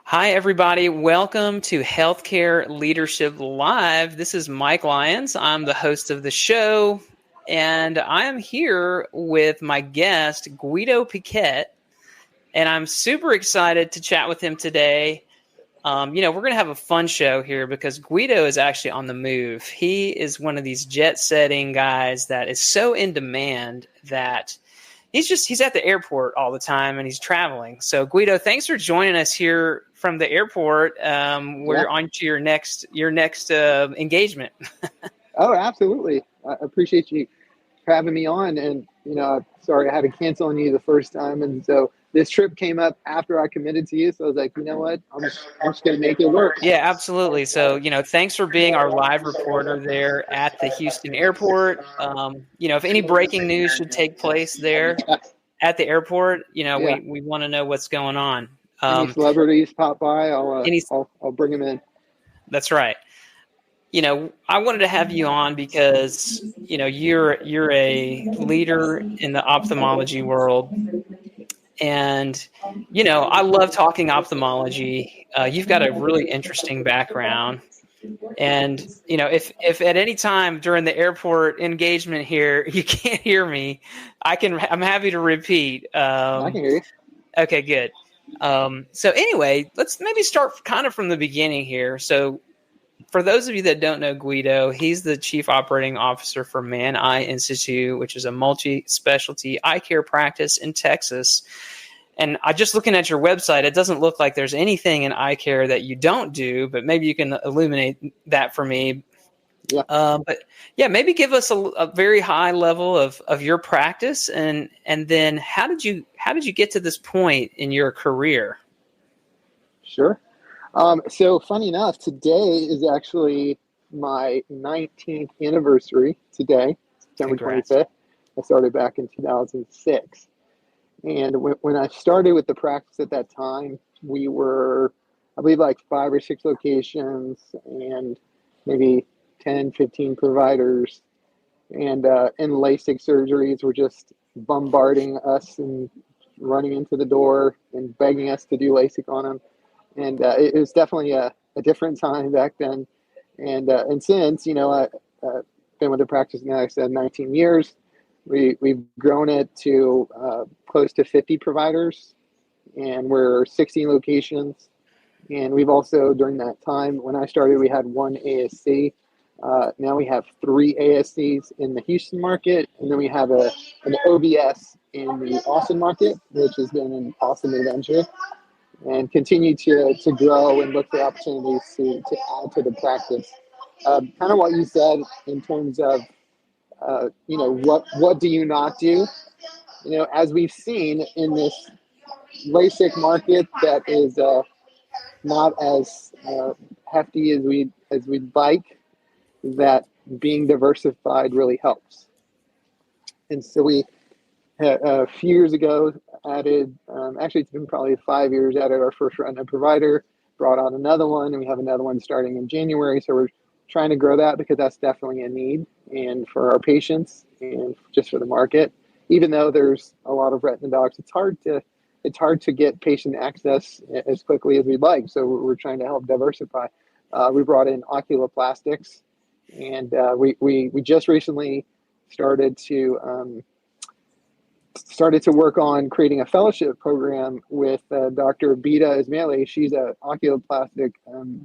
Hi, everybody. Welcome to Healthcare Leadership Live. This is Mike Lyons. I'm the host of the show, and I am here with my guest, Guido Piquet, and I'm super excited to chat with him today. We're going to have a fun show here because Guido is actually on the move. He is one of these jet-setting guys that is so in demand that he's at the airport all the time and he's traveling. So Guido, thanks for joining us here from the airport. We're on to your next engagement. Oh, absolutely. I appreciate you having me on. And, sorry I had to cancel on you the first time. And so this trip came up after I committed to you. So I was like, you know what? I'm just going to make it work. Yeah, absolutely. So, thanks for being our live reporter there at the Houston airport. If any breaking news should take place there at the airport, we want to know what's going on. Any celebrities pop by, I'll bring them in. That's right. I wanted to have you on because, you're a leader in the ophthalmology world. And, I love talking ophthalmology. You've got a really interesting background. And, if at any time during the airport engagement here, you can't hear me, I'm happy to repeat. I can hear you. Okay, good. So anyway, let's maybe start kind of from the beginning here. So for those of you that don't know Guido, he's the Chief Operating Officer for Mann Eye Institute, which is a multi-specialty eye care practice in Texas. And just looking at your website, it doesn't look like there's anything in eye care that you don't do, but maybe you can illuminate that for me. Yeah. Maybe give us a very high level of your practice, and then how did you get to this point in your career? Sure. So funny enough, today is actually my 19th anniversary today, September 25th. I started back in 2006. And when I started with the practice at that time, we were, I believe, like 5 or 6 locations and maybe 10, 15 providers. And LASIK surgeries were just bombarding us and running into the door and begging us to do LASIK on them. And it was definitely a different time back then. And since, I've been with the practice now, I said 19 years. We've grown it to close to 50 providers, and we're 16 locations. And we've also, during that time, when I started, we had 1 ASC. Now we have 3 ASCs in the Houston market, and then we have an OBS in the Austin market, which has been an awesome adventure, and continue to grow and look for opportunities to add to the practice. Kind of what you said in terms of, what do you not do? As we've seen in this LASIK market that is not as hefty as we'd like, that being diversified really helps. And so we a few years ago added, actually it's been probably 5 years, added our first retina provider, brought on another one, and we have another one starting in January. So we're trying to grow that because that's definitely a need, and for our patients and just for the market. Even though there's a lot of retina docs, it's hard to get patient access as quickly as we'd like. So we're trying to help diversify. We brought in oculoplastics, and we just recently started to work on creating a fellowship program with Dr. Bita Ismaili. She's an oculoplastic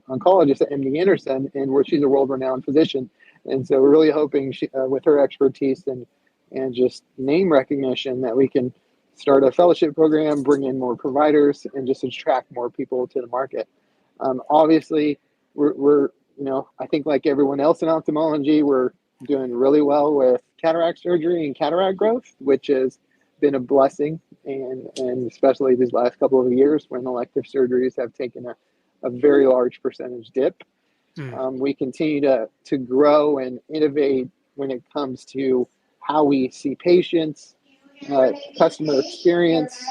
oncologist at MD Anderson, and where she's a world-renowned physician. And so we're really hoping with her expertise and just name recognition that we can start a fellowship program, bring in more providers, and just attract more people to the market. Obviously, we're I think like everyone else in ophthalmology, we're doing really well with cataract surgery and cataract growth, which has been a blessing, and especially these last couple of years when elective surgeries have taken a very large percentage dip. We continue to grow and innovate when it comes to how we see patients, customer experience,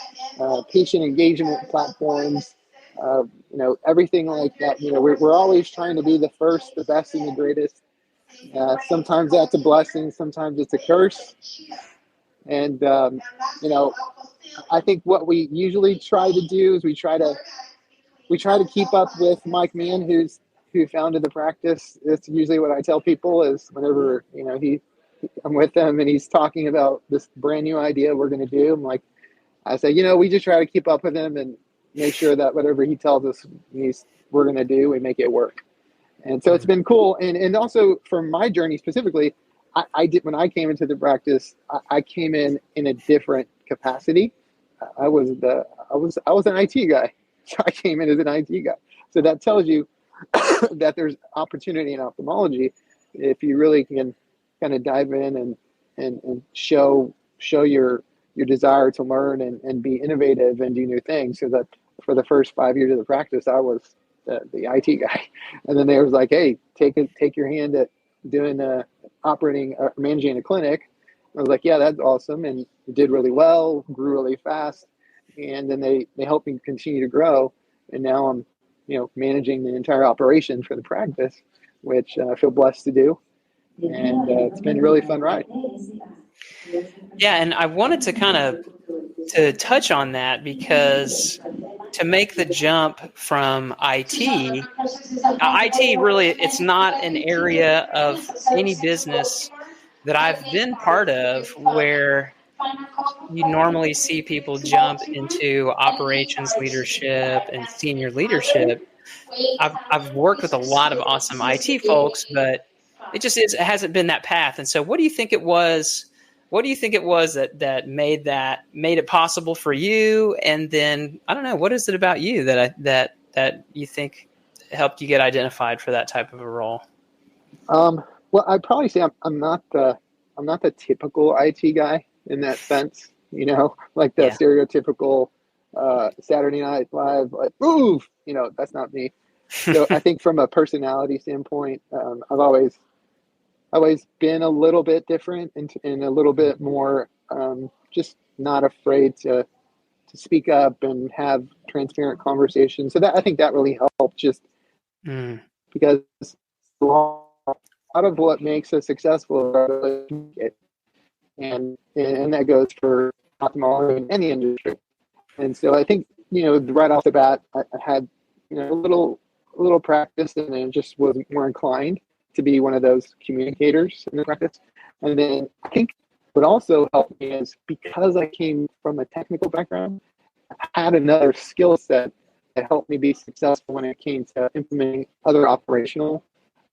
patient engagement platforms, everything like that. We're always trying to be the first, the best, and the greatest. Sometimes that's a blessing, sometimes it's a curse. And, I think what we usually try to do is we try to we try to keep up with Mike Mann, who founded the practice. It's usually what I tell people is whenever, I'm with him and he's talking about this brand new idea we're going to do. I say, we just try to keep up with him and make sure that whatever he tells us we're going to do, we make it work. And so it's been cool. And also for my journey specifically, I did, when I came into the practice, I came in a different capacity. I was an IT guy. So I came in as an IT guy. So that tells you that there's opportunity in ophthalmology if you really can kind of dive in and show your desire to learn and be innovative and do new things. So that for the first 5 years of the practice, I was the IT guy. And then they was like, hey, take your hand at doing managing a clinic. I was like, yeah, that's awesome. And it did really well, grew really fast. And then they helped me continue to grow. And now I'm, managing the entire operation for the practice, which I feel blessed to do. And it's been a really fun ride. Yeah. And I wanted to touch on that because to make the jump from IT really, it's not an area of any business that I've been part of where you normally see people jump into operations leadership and senior leadership. I've worked with a lot of awesome IT folks, but it hasn't been that path. And so what do you think it was? What do you think it was that made it possible for you? And then, I don't know, what is it about you that you think helped you get identified for that type of a role? Well, I'd probably say I'm not the typical IT guy in that sense, like the stereotypical Saturday Night Live, like, move, that's not me. So I think from a personality standpoint, I've always been a little bit different and a little bit more just not afraid to speak up and have transparent conversations. So that I think that really helped just because a lot of what makes us successful and that goes for ophthalmology in any industry. And so I think, right off the bat, I had, a little practice and then just was more inclined to be one of those communicators in the practice. And then I think what also helped me is because I came from a technical background, I had another skill set that helped me be successful when it came to implementing other operational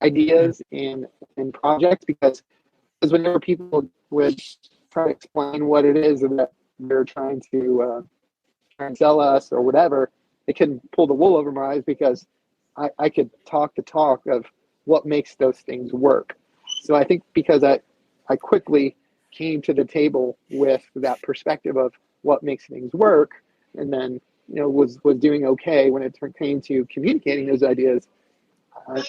ideas in projects, because whenever people would try to explain what it is that they're trying to sell us or whatever, they couldn't pull the wool over my eyes because I could talk the talk of what makes those things work. So I think because I quickly came to the table with that perspective of what makes things work, and then was doing okay when it came to communicating those ideas,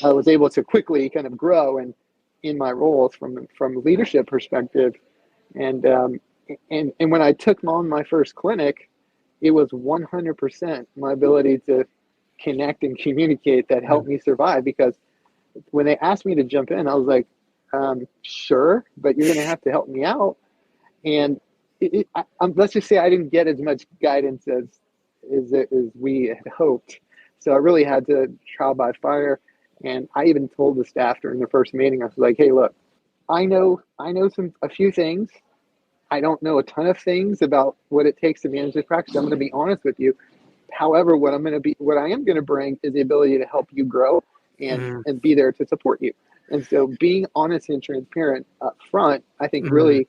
I was able to quickly kind of grow and in my roles from leadership perspective. And when I took on my first clinic, it was 100% my ability to connect and communicate that helped me survive, because when they asked me to jump in, I was like, sure, but you're going to have to help me out. And let's just say I didn't get as much guidance as we had hoped. So I really had to trial by fire. And I even told the staff during the first meeting, I was like, hey, look, I know a few things. I don't know a ton of things about what it takes to manage this practice. I'm going to be honest with you. However, what I am going to bring is the ability to help you grow and be there to support you. And so being honest and transparent up front, I think really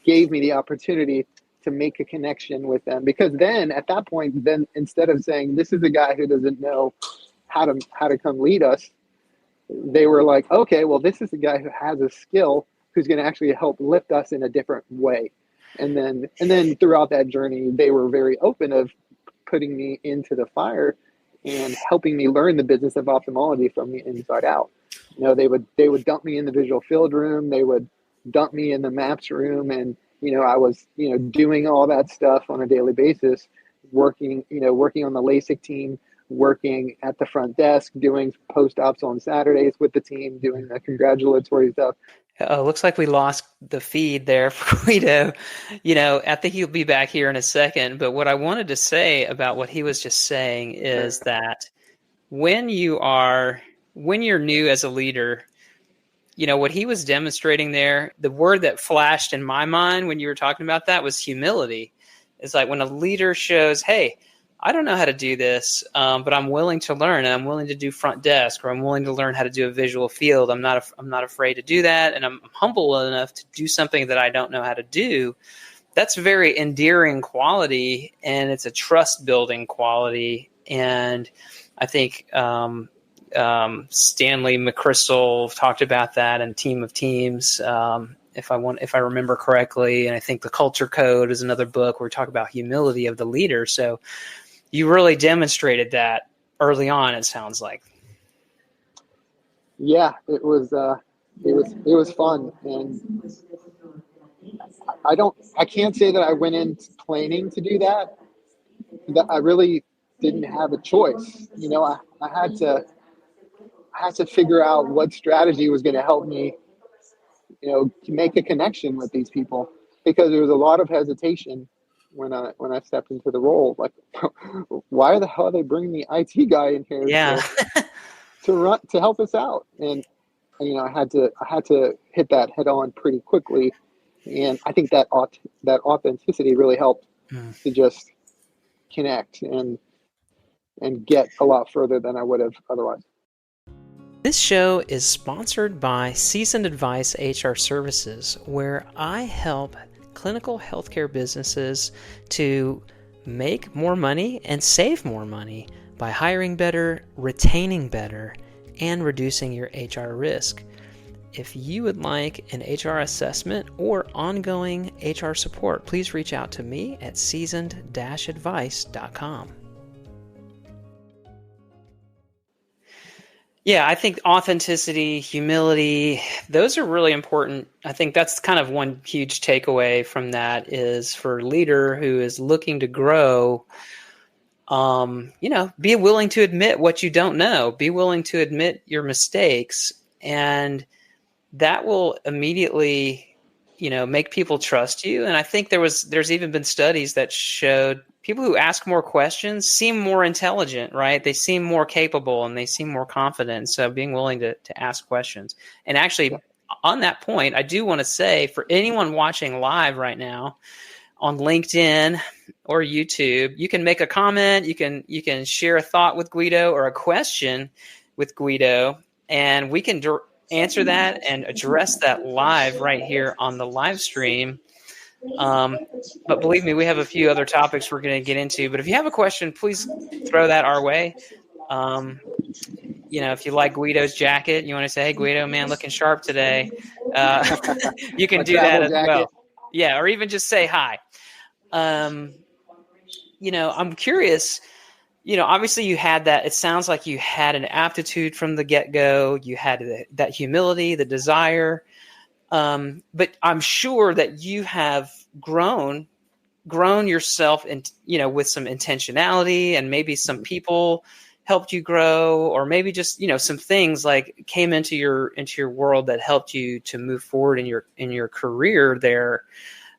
gave me the opportunity to make a connection with them. Because then at that point, then instead of saying, this is a guy who doesn't know how to come lead us, they were like, okay, well, this is a guy who has a skill who's going to actually help lift us in a different way. And then throughout that journey, they were very open of putting me into the fire and helping me learn the business of ophthalmology from the inside out. They would dump me in the visual field room. They would dump me in the maps room. And, I was, doing all that stuff on a daily basis, working on the LASIK team, working at the front desk, doing post-ops on Saturdays with the team, doing the congratulatory stuff. Looks like we lost the feed there for Guido. I think he'll be back here in a second. But what I wanted to say about what he was just saying is that when you're new as a leader, what he was demonstrating there, the word that flashed in my mind when you were talking about that was humility. It's like when a leader shows, hey, I don't know how to do this, but I'm willing to learn, and I'm willing to do front desk, or I'm willing to learn how to do a visual field. I'm not afraid to do that, and I'm humble enough to do something that I don't know how to do. That's a very endearing quality, and it's a trust building quality. And I think Stanley McChrystal talked about that in Team of Teams, if I remember correctly. And I think the Culture Code is another book where we talk about humility of the leader. So you really demonstrated that early on, it sounds like. Yeah, it was fun, and I can't say that I went in planning to do that. That I really didn't have a choice. I had to figure out what strategy was going to help me, to make a connection with these people, because there was a lot of hesitation when I stepped into the role. Like, why the hell are they bringing the IT guy in here Yeah. to help us out? And I had to hit that head on pretty quickly, and I think that authenticity really helped to just connect and get a lot further than I would have otherwise. This show is sponsored by Seasoned Advice HR Services, where I help clinical healthcare businesses to make more money and save more money by hiring better, retaining better, and reducing your HR risk. If you would like an HR assessment or ongoing HR support, please reach out to me at seasoned-advice.com. Yeah, I think authenticity, humility, those are really important. I think that's kind of one huge takeaway from that is for a leader who is looking to grow, be willing to admit what you don't know, be willing to admit your mistakes, and that will immediately, make people trust you. And I think there's even been studies that showed people who ask more questions seem more intelligent, right? They seem more capable and they seem more confident. So being willing to ask questions. And actually, on that point, I do want to say for anyone watching live right now on LinkedIn or YouTube, you can make a comment, you can share a thought with Guido or a question with Guido, and we can answer that and address that live right here on the live stream. But believe me, we have a few other topics we're going to get into. But if you have a question, please throw that our way. If you like Guido's jacket, you want to say, "Hey, Guido, man, looking sharp today." You can do that as well. Yeah, or even just say hi. I'm curious. Obviously you had that. It sounds like you had an aptitude from the get-go. You had that humility, the desire. But I'm sure that you have grown yourself with some intentionality, and maybe some people helped you grow, or maybe just, some things like came into your world that helped you to move forward in your career there.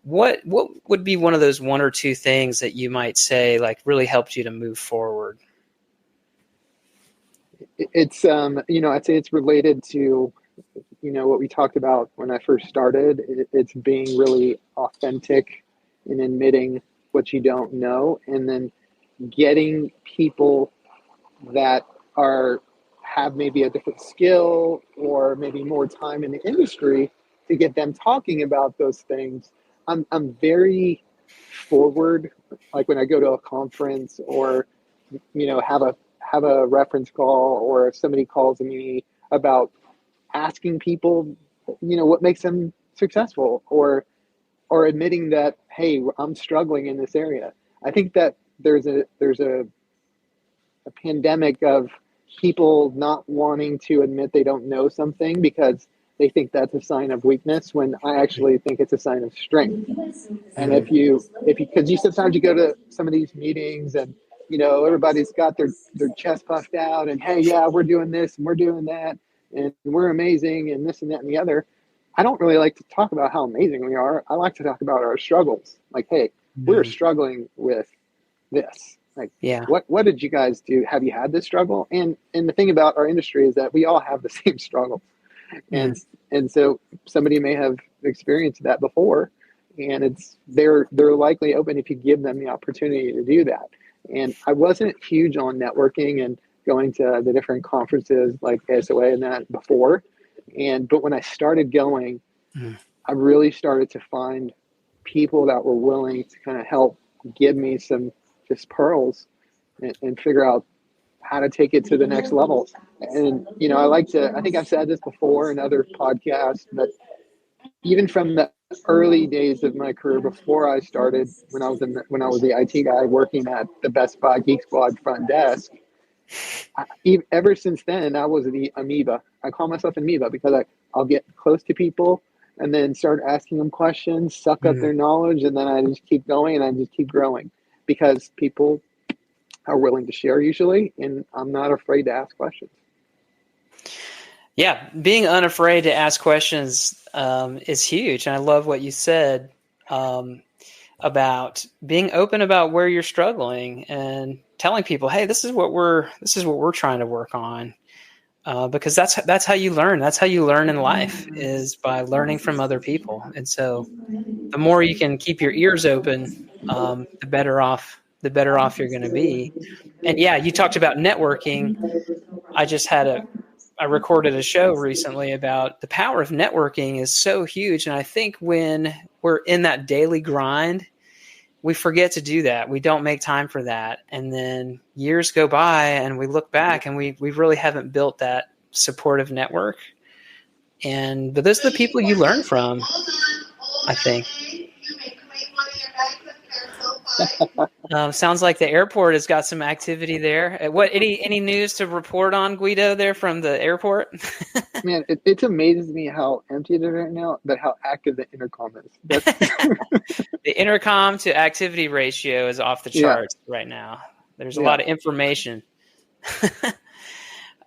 What would be one of those one or two things that you might say like really helped you to move forward? It's I'd say it's related to what we talked about when I first started. It's being really authentic and admitting what you don't know, and then getting people that have maybe a different skill or maybe more time in the industry to get them talking about those things. I'm very forward, like when I go to a conference or have a reference call, or if somebody calls me about asking people what makes them successful, or admitting that, hey, I'm struggling in this area. I think that there's a pandemic of people not wanting to admit they don't know something because they think that's a sign of weakness, when I actually think it's a sign of strength. And if you because sometimes you go to some of these meetings and everybody's got their chest puffed out and, hey, yeah, we're doing this and we're doing that and we're amazing and this and that and the other. I don't really like to talk about how amazing we are. I like to talk about our struggles. Like, hey, we're struggling with this. Like, Yeah. what did you guys do? Have you had this struggle? And the thing about our industry is that we all have the same struggle. Mm. And so somebody may have experienced that before, and they're likely open if you give them the opportunity to do that. And I wasn't huge on networking and going to the different conferences like ASOA and that before. But when I started going, Mm. I really started to find people that were willing to kind of help give me some just pearls and figure out how to take it to the next level. And, I think I've said this before in other podcasts, but even from the early days of my career before I started, when I was the IT guy working at the Best Buy Geek Squad front desk, ever since then, I was the amoeba. I call myself amoeba because I'll get close to people and then start asking them questions, suck up their knowledge, and then I just keep going and I just keep growing because people are willing to share usually, and I'm not afraid to ask questions. Yeah, being unafraid to ask questions is huge, and I love what you said about being open about where you're struggling and telling people, "Hey, this is what we're trying to work on," because that's how you learn. That's how you learn in life, is by learning from other people. And so, the more you can keep your ears open, the better off you're going to be. And yeah, you talked about networking. I recorded a show recently about the power of networking is so huge. And I think when we're in that daily grind, we forget to do that. We don't make time for that. And then years go by and we look back and we really haven't built that supportive network. But those are the people you learn from, I think. Sounds like the airport has got some activity there. Any news to report on, Guido, there from the airport? Man, it amazes me how empty it is right now, but how active the intercom is. The intercom to activity ratio is off the charts right now. There's a lot of information.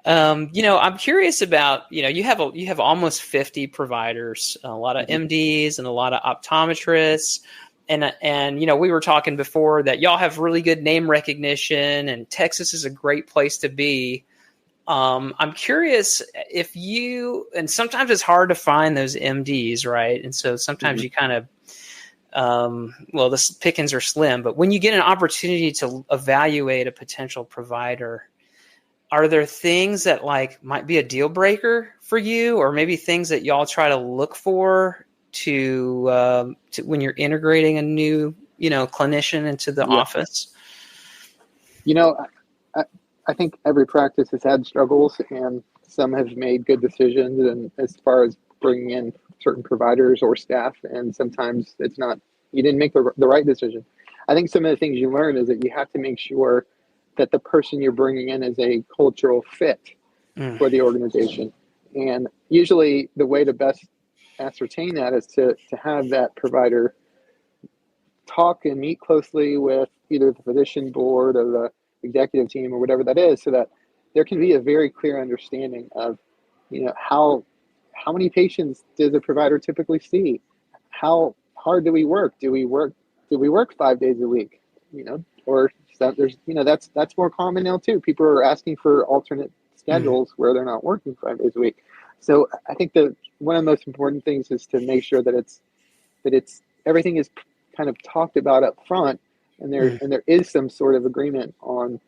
I'm curious about, you have almost 50 providers, a lot of MDs and a lot of optometrists. And we were talking before that y'all have really good name recognition and Texas is a great place to be. I'm curious if and sometimes it's hard to find those MDs, right? And so sometimes you kind of, the pickings are slim, but when you get an opportunity to evaluate a potential provider, are there things that might be a deal breaker for you, or maybe things that y'all try to look for to when you're integrating a new, clinician into the office? I think every practice has had struggles, and some have made good decisions. And as far as bringing in certain providers or staff, and sometimes you didn't make the right decision. I think some of the things you learn is that you have to make sure that the person you're bringing in is a cultural fit for the organization. And usually the way to best ascertain that is to have that provider talk and meet closely with either the physician board or the executive team or whatever that is, so that there can be a very clear understanding of, how many patients does a provider typically see? How hard do we work? Do we work 5 days a week? Or there's, that's more common now too. People are asking for alternate schedules where they're not working 5 days a week. So I think that one of the most important things is to make sure that it's everything is kind of talked about up front, and there is some sort of agreement on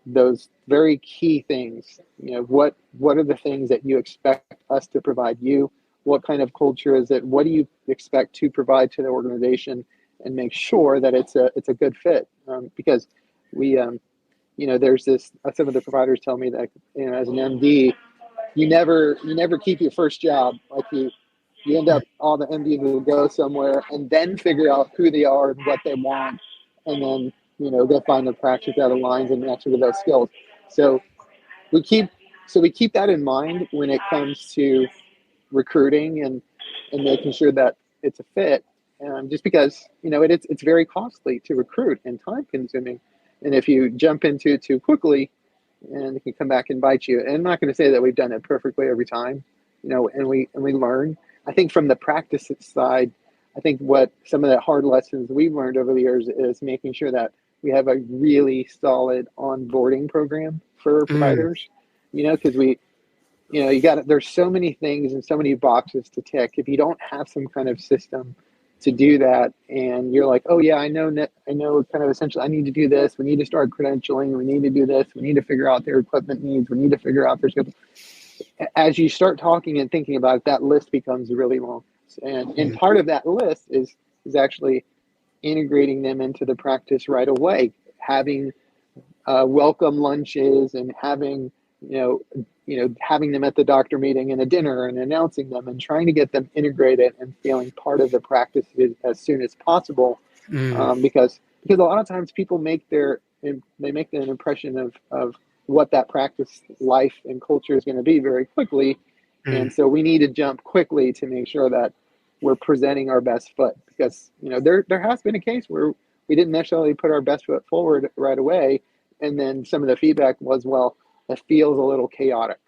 those very key things. What are the things that you expect us to provide you? What kind of culture is it? What do you expect to provide to the organization? And make sure that it's a good fit, because we there's this, some of the providers tell me that as an MD, you never keep your first job. Like you end up, all the MDs will go somewhere and then figure out who they are and what they want, and then go find a practice that aligns and matches with those skills. So we keep that in mind when it comes to recruiting and making sure that it's a fit. Just because it's very costly to recruit and time consuming, and if you jump into it too quickly, and it can come back and bite you. And I'm not going to say that we've done it perfectly every time, and we learn. I think from the practice side, I think what some of the hard lessons we've learned over the years is making sure that we have a really solid onboarding program for providers, because there's so many things and so many boxes to tick. If you don't have some kind of system to do that, and you're like, oh yeah, I know kind of essentially I need to do this. We need to start credentialing. We need to do this. We need to figure out their equipment needs. We need to figure out their schedule. As you start talking and thinking about it, that list becomes really long. And part of that list is actually integrating them into the practice right away, having welcome lunches and having having them at the doctor meeting and a dinner and announcing them and trying to get them integrated and feeling part of the practice as soon as possible. Because a lot of times people make an impression of what that practice life and culture is going to be very quickly. And so we need to jump quickly to make sure that we're presenting our best foot, because there has been a case where we didn't necessarily put our best foot forward right away, and then some of the feedback was, well, it feels a little chaotic,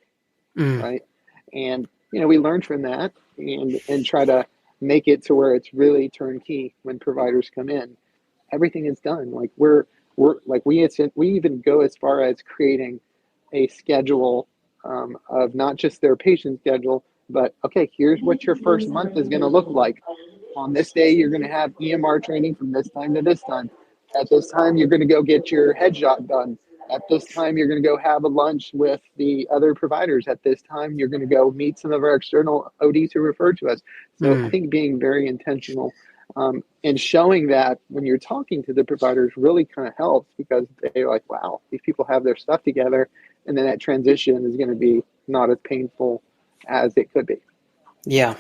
right? And we learn from that and try to make it to where it's really turnkey when providers come in. Everything is done. Like we even go as far as creating a schedule of not just their patient schedule, but okay, here's what your first month is going to look like. On this day, you're going to have EMR training from this time to this time. At this time, you're going to go get your headshot done. At this time, you're going to go have a lunch with the other providers. At this time, you're going to go meet some of our external ODs who refer to us. So I think being very intentional and showing that when you're talking to the providers really kind of helps, because they're like, wow, these people have their stuff together. And then that transition is going to be not as painful as it could be. Yeah.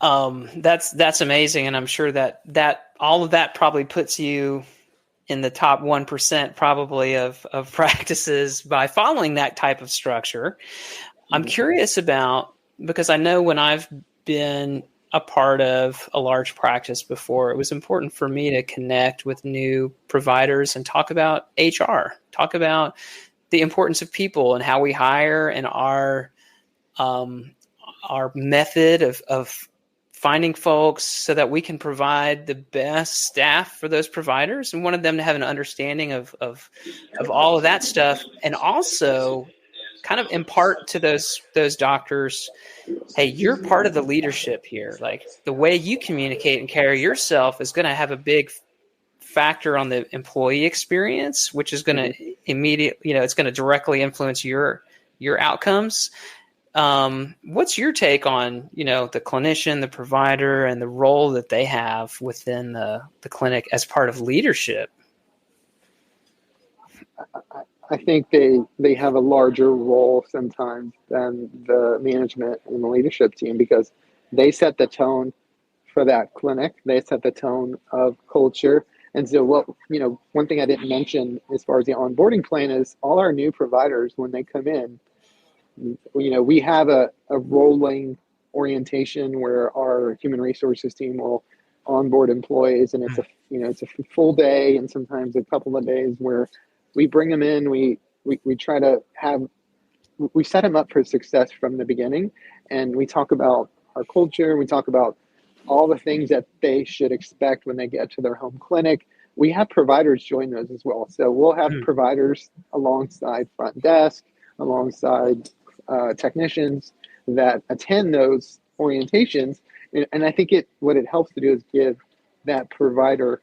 That's amazing. And I'm sure that all of that probably puts you in the top 1% probably of practices by following that type of structure. I'm curious about, because I know when I've been a part of a large practice before, it was important for me to connect with new providers and talk about HR, talk about the importance of people and how we hire, and our method of finding folks so that we can provide the best staff for those providers, and wanted them to have an understanding of all of that stuff, and also kind of impart to those doctors, hey, you're part of the leadership here. Like, the way you communicate and carry yourself is going to have a big factor on the employee experience, which is going to it's going to directly influence your outcomes. What's your take on, the clinician, the provider, and the role that they have within the clinic as part of leadership? I think they have a larger role sometimes than the management and the leadership team, because they set the tone for that clinic. They set the tone of culture. And so one thing I didn't mention as far as the onboarding plan is all our new providers, when they come in, we have a rolling orientation where our human resources team will onboard employees, and it's a full day and sometimes a couple of days where we bring them in. We try to we set them up for success from the beginning, and we talk about our culture. We talk about all the things that they should expect when they get to their home clinic. We have providers join those as well. So we'll have providers alongside front desk, alongside technicians that attend those orientations. And I think what it helps to do is give that provider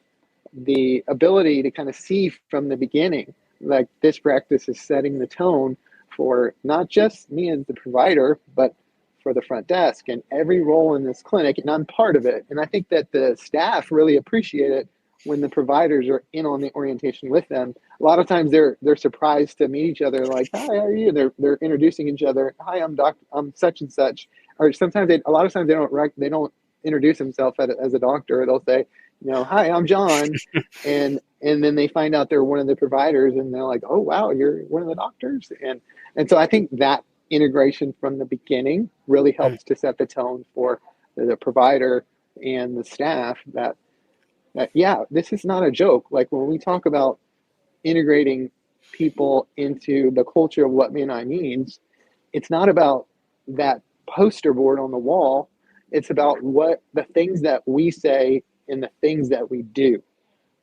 the ability to kind of see from the beginning, like, this practice is setting the tone for not just me as the provider, but for the front desk and every role in this clinic, and I'm part of it. And I think that the staff really appreciate it when the providers are in on the orientation with them. A lot of times they're surprised to meet each other, like, hi, how are you? They're introducing each other. Hi, I'm such and such. Or sometimes a lot of times they don't introduce themselves as a doctor. They'll say, hi, I'm John. and then they find out they're one of the providers, and they're like, oh wow, you're one of the doctors. And so I think that integration from the beginning really helps to set the tone for the provider and the staff that this is not a joke. Like, when we talk about integrating people into the culture of what Mann Eye means, it's not about that poster board on the wall. It's about what the things that we say and the things that we do.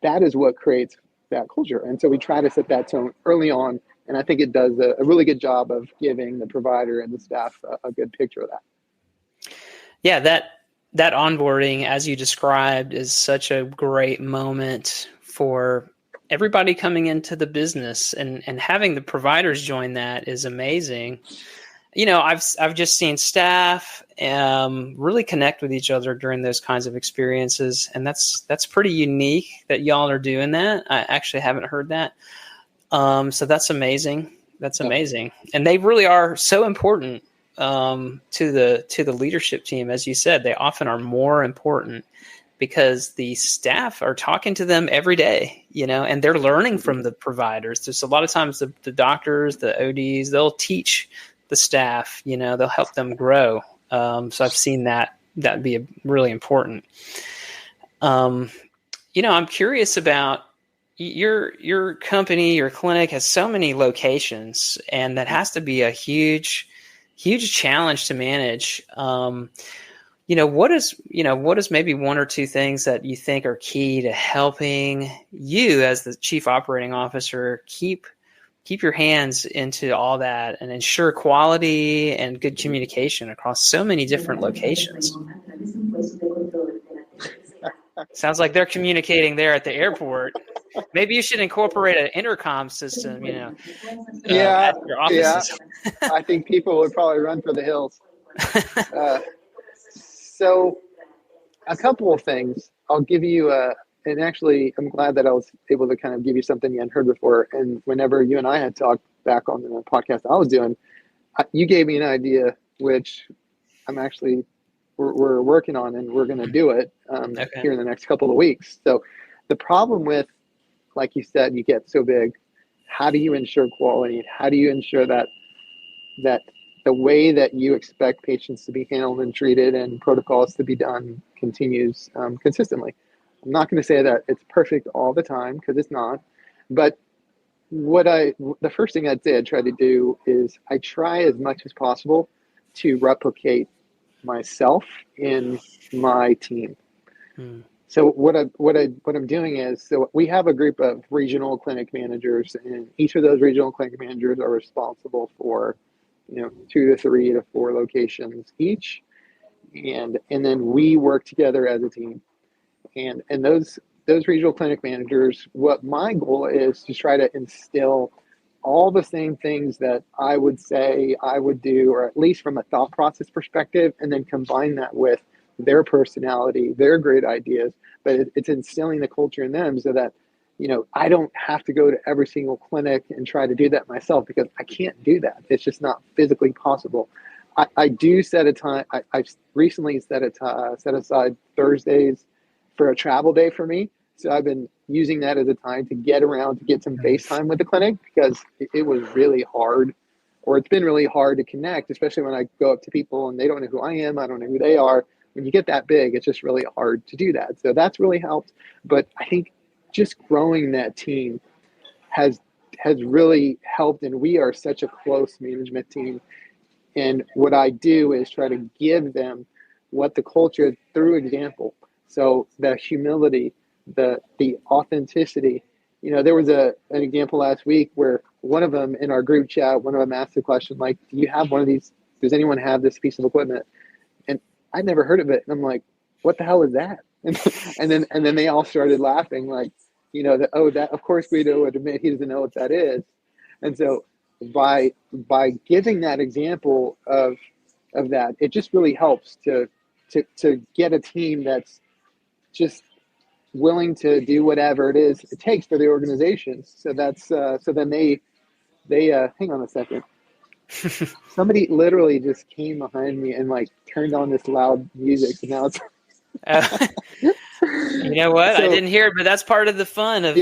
That is what creates that culture. And so we try to set that tone early on. And I think it does a really good job of giving the provider and the staff a good picture of that. Yeah, that onboarding, as you described, is such a great moment for everybody coming into the business, and having the providers join that is amazing. I've just seen staff really connect with each other during those kinds of experiences, and that's pretty unique that y'all are doing that. I actually haven't heard that. So that's amazing. That's amazing, and they really are so important to the leadership team. As you said, they often are more important because the staff are talking to them every day, and they're learning from the providers. There's a lot of times the doctors, the ODs, they'll teach the staff, they'll help them grow. So I've seen that be really important. I'm curious about your company. Your clinic has so many locations, and that has to be a huge challenge to manage. What is maybe one or two things that you think are key to helping you as the chief operating officer keep your hands into all that and ensure quality and good communication across so many different locations? Sounds like they're communicating there at the airport. Maybe you should incorporate an intercom system, at your offices. Yeah. I think people would probably run for the hills. So a couple of things. I'll give you and actually I'm glad that I was able to kind of give you something you hadn't heard before. And whenever you and I had talked back on the podcast I was doing, you gave me an idea, which we're working on, and we're going to do it here in the next couple of weeks. So the problem with, like you said, you get so big, how do you ensure quality? How do you ensure that the way that you expect patients to be handled and treated and protocols to be done continues consistently? I'm not going to say that it's perfect all the time, because it's not. But the first thing I'd say I try to do is I try as much as possible to replicate myself in my team. So what I'm doing is, so we have a group of regional clinic managers, and each of those regional clinic managers are responsible for 2 to 3 to 4 locations each, and then we work together as a team. And those regional clinic managers, what my goal is to try to instill all the same things that I would say I would do, or at least from a thought process perspective, and then combine that with their personality, their great ideas. But it's instilling the culture in them so that, I don't have to go to every single clinic and try to do that myself, because I can't do that. It's just not physically possible. I do set a time. I've recently set aside Thursdays for a travel day for me. So I've been using that as a time to get around, to get some face time with the clinic, because it was really hard, or it's been really hard to connect, especially when I go up to people and they don't know who I am. I don't know who they are. When you get that big, it's just really hard to do that. So that's really helped. But I think just growing that team has really helped. And we are such a close management team. And what I do is try to give them what the culture through example. So the humility, the authenticity. There was an example last week where one of them in our group chat, one of them asked the question, like, do you have one of these? Does anyone have this piece of equipment? And I'd never heard of it. And I'm like, what the hell is that? And then they all started laughing, like, that of course Guido would admit he doesn't know what that is. And so by giving that example of that, it just really helps to get a team that's just willing to do whatever it is it takes for the organization. So that's so then they hang on a second. Somebody literally just came behind me and like turned on this loud music. So now it's you know what? I didn't hear it, but that's part of the fun of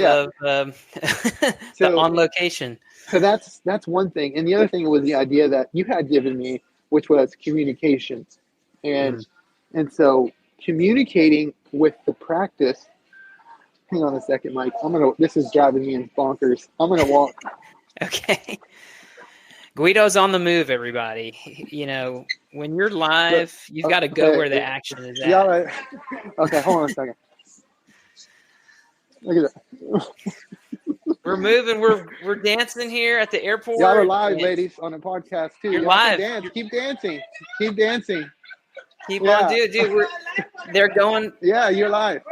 on location. So that's one thing. And the other thing was the idea that you had given me, which was communication. And so communicating with the practice. Hang on a second, Mike. This is driving me bonkers. I'm going to walk. Okay. Guido's on the move, everybody. When you're live, you've got to go where the action is at. Yeah, right. Okay, hold on a second. Look at that. We're moving. We're dancing here at the airport. Y'all are live, ladies, on a podcast too. You're Y'all live. can dance. Keep dancing. Keep dancing. Keep on, dude. They're going. Yeah, you're live.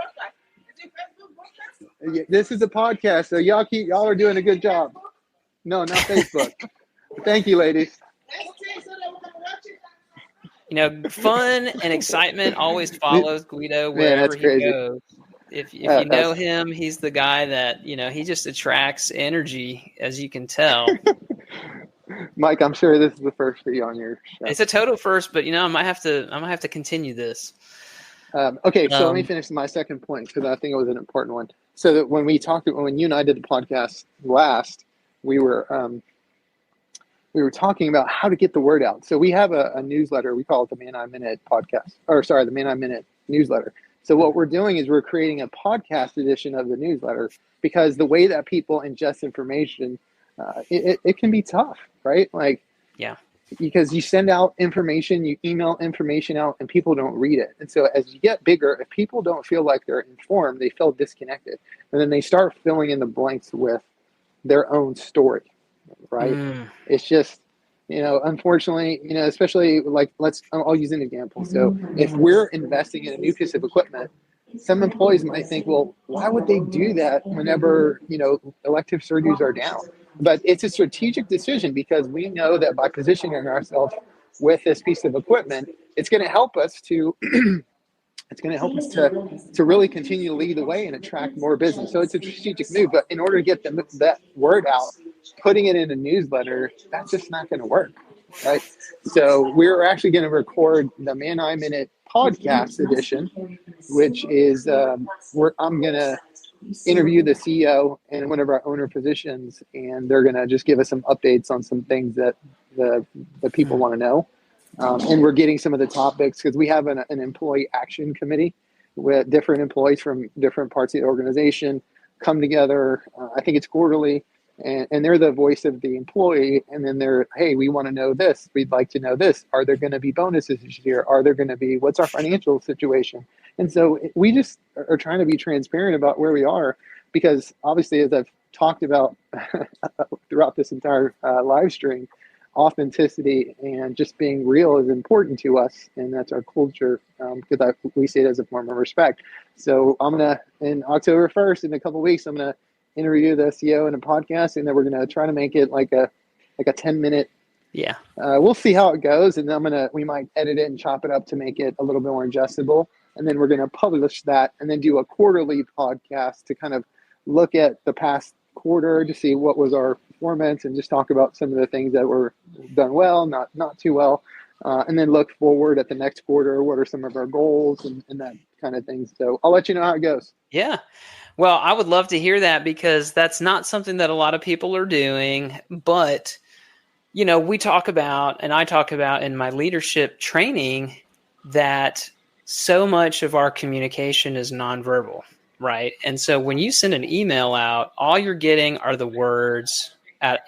This is a podcast, so y'all are doing a good job. No, not Facebook. Thank you, ladies. Fun and excitement always follows Guido wherever he goes. If you know him, he's the guy that, he just attracts energy, as you can tell. Mike, I'm sure this is the first for you on your show. It's a total first, but I might have to continue this. Okay, so let me finish my second point because I think it was an important one. So that when you and I did the podcast last, we were talking about how to get the word out. So we have a newsletter. We call it the Mann Eye Minute podcast, the Mann Eye Minute newsletter. So what we're doing is we're creating a podcast edition of the newsletter because the way that people ingest information, it can be tough, right? Yeah. Because you send out information, you email information out, and people don't read it. And so as you get bigger, if people don't feel like they're informed, they feel disconnected. And then they start filling in the blanks with their own story, right? It's just, unfortunately, especially I'll use an example. So if we're investing in a new piece of equipment, some employees might think, well, why would they do that whenever, elective surgeries are down? But it's a strategic decision because we know that by positioning ourselves with this piece of equipment, it's going to help us to really continue to lead the way and attract more business. So it's a strategic move. But in order to get that word out, putting it in a newsletter, that's just not going to work, right? So we're actually going to record the Mann Eye Minute podcast edition, which is I'm going to interview the CEO and one of our owner positions, and they're going to just give us some updates on some things that the people want to know. And we're getting some of the topics because we have an employee action committee with different employees from different parts of the organization come together. I think it's quarterly, and they're the voice of the employee. And then hey, we want to know this. We'd like to know this. Are there going to be bonuses this year? Are there going to be, what's our financial situation? And so we just are trying to be transparent about where we are because obviously, as I've talked about throughout this entire live stream, authenticity and just being real is important to us, and that's our culture because we see it as a form of respect. So I'm gonna, in October 1st, in a couple of weeks, I'm gonna interview the CEO in a podcast, and then we're gonna try to make it like a 10-minute. Yeah. We'll see how it goes, and then we might edit it and chop it up to make it a little bit more ingestible, and then we're gonna publish that, and then do a quarterly podcast to kind of look at the past quarter to see what was our performance and just talk about some of the things that were done well, not too well, and then look forward at the next quarter. What are some of our goals and that kind of thing. So I'll let you know how it goes. Yeah. Well, I would love to hear that because that's not something that a lot of people are doing, but we talk about, and I talk about in my leadership training, that so much of our communication is nonverbal. Right. And so when you send an email out, all you're getting are the words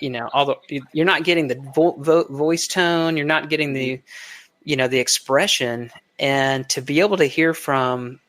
you're not getting the voice tone. You're not getting the expression. And to be able to hear from,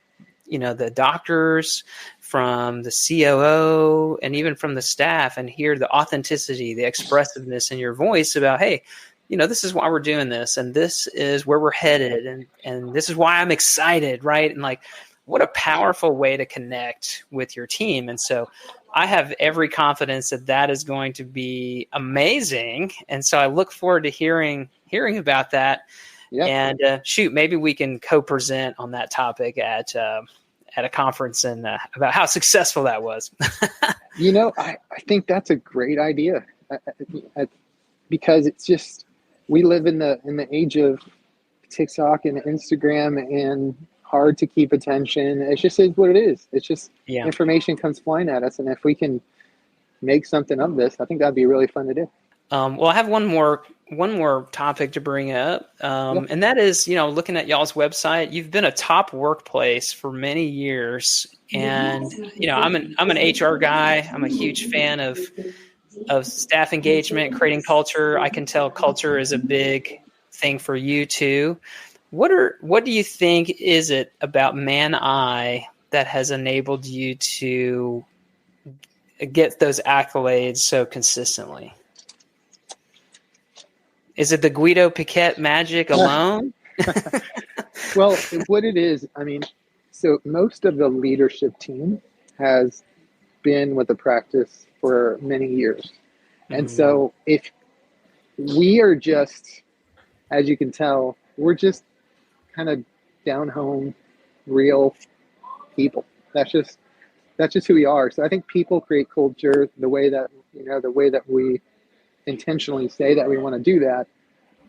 the doctors, from the COO, and even from the staff, and hear the authenticity, the expressiveness in your voice about, hey, this is why we're doing this. And this is where we're headed. And this is why I'm excited. Right. And what a powerful way to connect with your team. And so I have every confidence that is going to be amazing. And so I look forward to hearing about that. Yeah. And maybe we can co-present on that topic at a conference and about how successful that was. I think that's a great idea because it's just, we live in the age of TikTok and Instagram and hard to keep attention. It just is what it is. It's just information comes flying at us. And if we can make something of this, I think that'd be really fun to do. Well, I have one more topic to bring up. And that is, looking at y'all's website, you've been a top workplace for many years. And, I'm an HR guy. I'm a huge fan of staff engagement, creating culture. I can tell culture is a big thing for you too. What do you think is it about Mann Eye that has enabled you to get those accolades so consistently? Is it the Guido Piquet magic alone? Well, what it is, I mean, so most of the leadership team has been with the practice for many years. And so if we are just, as you can tell, we're just kind of down home, real people. That's just who we are. So I think people create culture the way that we intentionally say that we want to do that.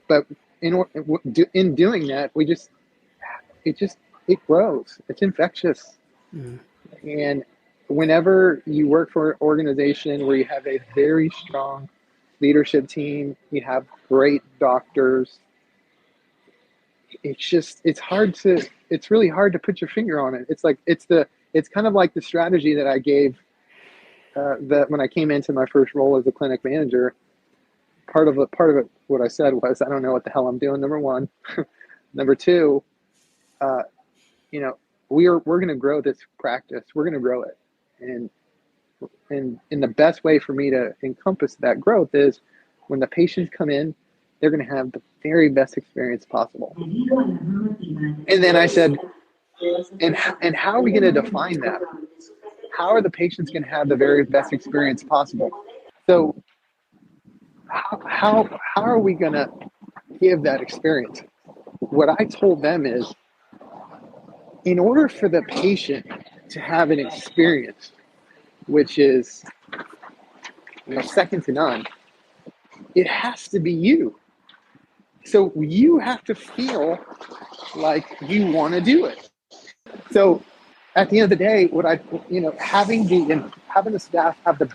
But in doing that, it grows. It's infectious. And whenever you work for an organization where you have a very strong leadership team, you have great doctors, it's really hard to put your finger on it. It's kind of like the strategy that I gave that when I came into my first role as a clinic manager. Part of it, what I said was, I don't know what the hell I'm doing, number one. Number two, we're going to grow this practice. We're going to grow it. And the best way for me to encompass that growth is when the patients come in, they're going to have the very best experience possible. And then I said, and how are we going to define that? How are the patients going to have the very best experience possible? So how are we going to give that experience? What I told them is, in order for the patient to have an experience which is second to none, it has to be you. So you have to feel like you want to do it. So at the end of the day, having the staff have the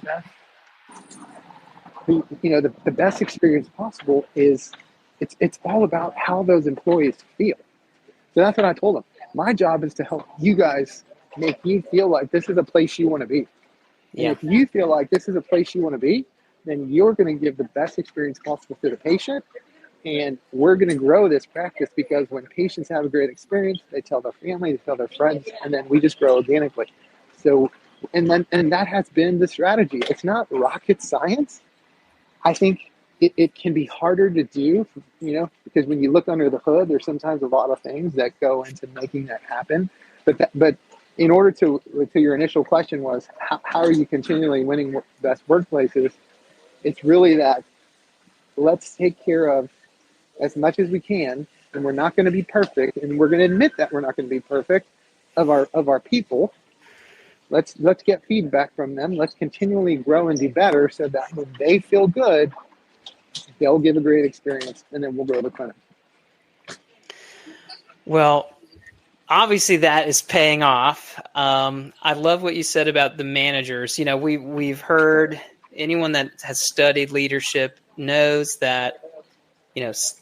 best experience possible is it's all about how those employees feel. So that's what I told them. My job is to help you guys make you feel like this is a place you want to be. And if you feel like this is a place you want to be, then you're going to give the best experience possible to the patient. And we're going to grow this practice, because when patients have a great experience, they tell their family, they tell their friends, and then we just grow organically. So, and that has been the strategy. It's not rocket science. I think it can be harder to do, because when you look under the hood, there's sometimes a lot of things that go into making that happen. But in order to your initial question was, how are you continually winning best workplaces? It's really that let's take care of as much as we can, and we're not going to be perfect, and we're going to admit that we're not going to be perfect of our people. Let's get feedback from them. Let's continually grow and be better, so that when they feel good, they'll give a great experience, and then we'll grow the clinic. Well, obviously that is paying off. I love what you said about the managers. We've heard, anyone that has studied leadership knows that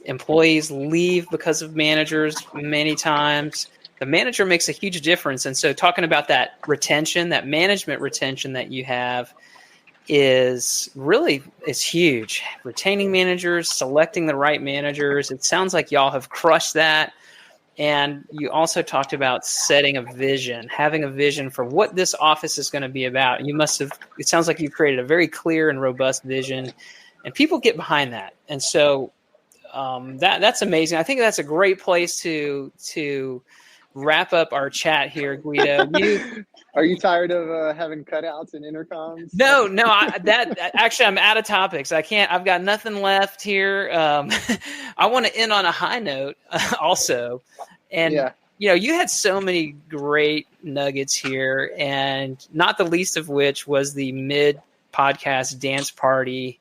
employees leave because of managers many times. The manager makes a huge difference. And so talking about that retention, that management retention that you have is huge. Retaining managers, selecting the right managers. It sounds like y'all have crushed that. And you also talked about setting a vision, having a vision for what this office is going to be about. It sounds like you've created a very clear and robust vision, and people get behind that. And so that's amazing. I think that's a great place to wrap up our chat here, Guido. Are you tired of having cutouts and intercoms? No. Actually, I'm out of topics. I can't. I've got nothing left here. I want to end on a high note, also, and you had so many great nuggets here, and not the least of which was the mid-podcast dance party,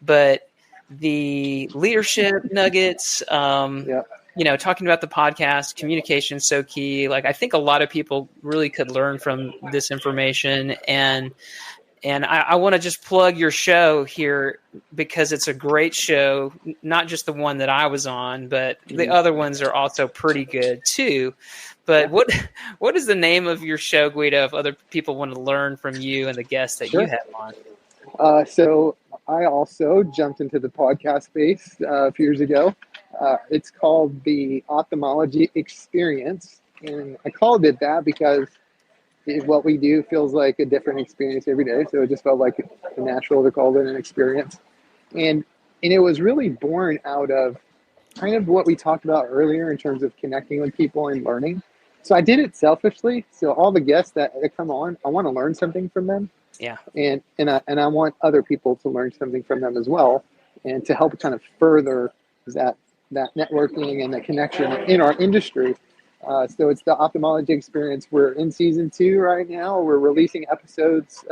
but the leadership nuggets. Talking about the podcast, communication is so key. Like, I think a lot of people really could learn from this information. And I want to just plug your show here, because it's a great show, not just the one that I was on, but the other ones are also pretty good too. But what is the name of your show, Guido, if other people want to learn from you and the guests that you have on? So I also jumped into the podcast space a few years ago. It's called the Ophthalmology Experience, and I called it that because what we do feels like a different experience every day. So it just felt like natural to call it an experience. And it was really born out of kind of what we talked about earlier in terms of connecting with people and learning. So I did it selfishly. So all the guests that come on, I want to learn something from them. Yeah. And I want other people to learn something from them as well, and to help kind of further that networking and the connection in our industry. So it's the ophthalmology experience. We're in season 2 right now. We're releasing episodes.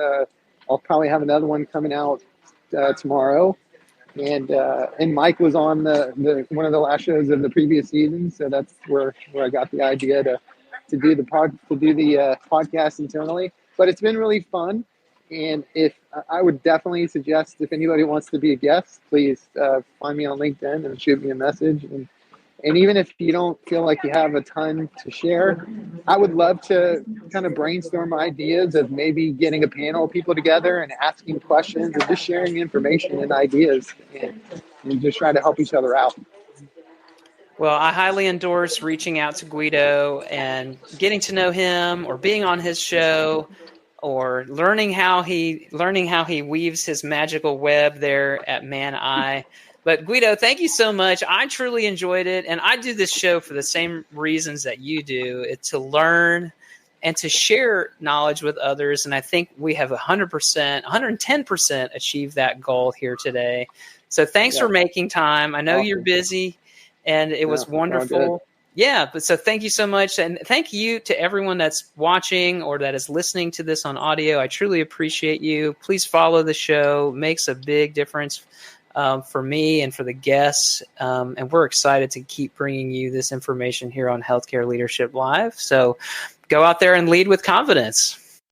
I'll probably have another one coming out tomorrow. And Mike was on the one of the last shows of the previous season, so that's where I got the idea to do the podcast internally. But it's been really fun, and if I would definitely suggest, if anybody wants to be a guest, please find me on LinkedIn and shoot me a message. And even if you don't feel like you have a ton to share, I would love to kind of brainstorm ideas of maybe getting a panel of people together and asking questions and just sharing information and ideas, and just try to help each other out. Well, I highly endorse reaching out to Guido and getting to know him, or being on his show, or learning how he weaves his magical web there at Mann Eye. But Guido, thank you so much. I truly enjoyed it, and I do this show for the same reasons that you do. It's to learn and to share knowledge with others, and I think we have 100%, 110% achieved that goal here today. So thanks for making time. I know you're busy, and it was wonderful. Yeah, but so thank you so much, and thank you to everyone that's watching or that is listening to this on audio. I truly appreciate you. Please follow the show. It makes a big difference for me and for the guests, and we're excited to keep bringing you this information here on Healthcare Leadership Live. So go out there and lead with confidence.